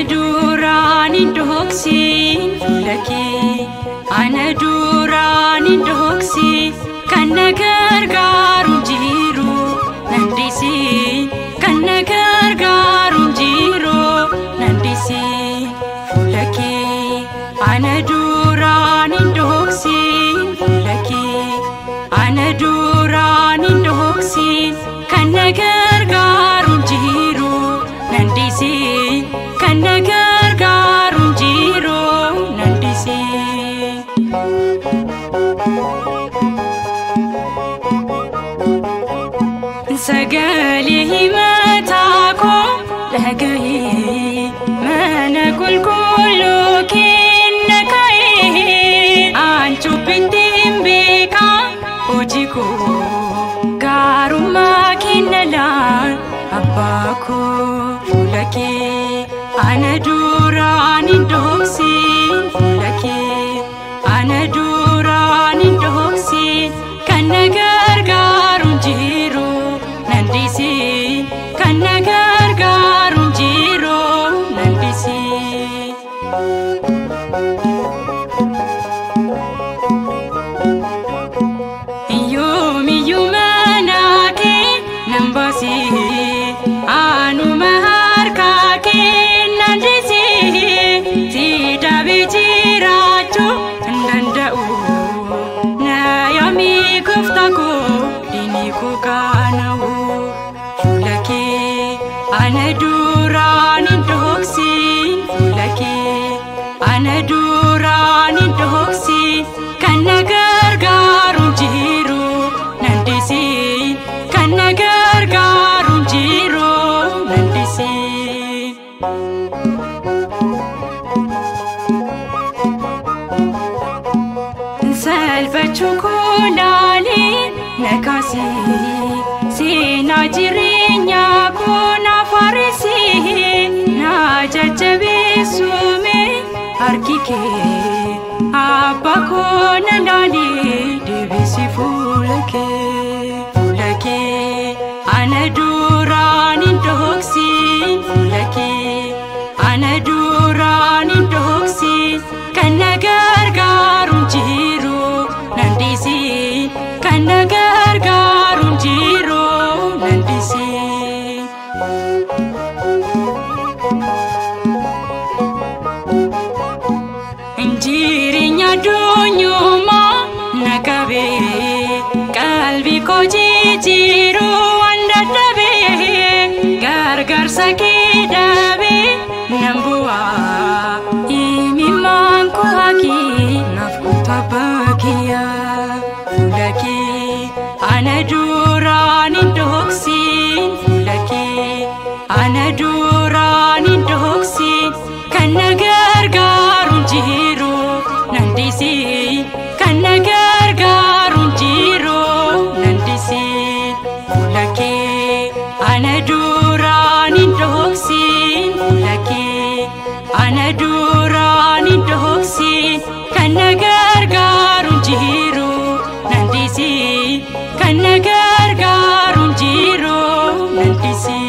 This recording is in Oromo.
ana durani dhoksin fulake ana durani dhoksin kan gargaaru jiru nandisi kan gargaaru jiru nandisi fulake ana durani dhoksin fulake ana durani dhoksin kan gargaaru jiru nandisi kan gargaaru jiru nandisi sagali himatako lagaye mana kulkulu kinnakai anchu bindimbeka ojiko garuma kinnala abbako fulake ana durani dhoksin fulake ana durani dhoksin kan gargaaru jiru nandisi kan gargaaru jiru nandisi yomi yumanake nambasi anu maharkake nandisi tida bijirachu ndandau na yami kuftako diniku kanau fulake ana durani dhoksin fulake ana durani dhoksin kan gargaaru jiru nandisi kan gargaaru jiru nandisi salfachu kunali nakasi sina jirenya kuna farisi na jajabisume harkike abba kona lali devisi fulake fulake ana durani dhoksin fulake ana durani dhoksin kan gargaaru jiru nandisi kan gargaaru jiru nandisi injirinya dunyuma nakabe qalbi ko jijiru anda dabe gargaarsa kee dabe nambua imimman ko haki nafkuta bakiya fulake ana durani dhoksin fulake ana durani dhoksin kan gargaaru jiru nandisi kan gargaaru jiru nandisi fulake ana durani dhoksin fulake ana durani dhoksin kan gargaaru jiru nandisi kan gargaaru jiru nandisi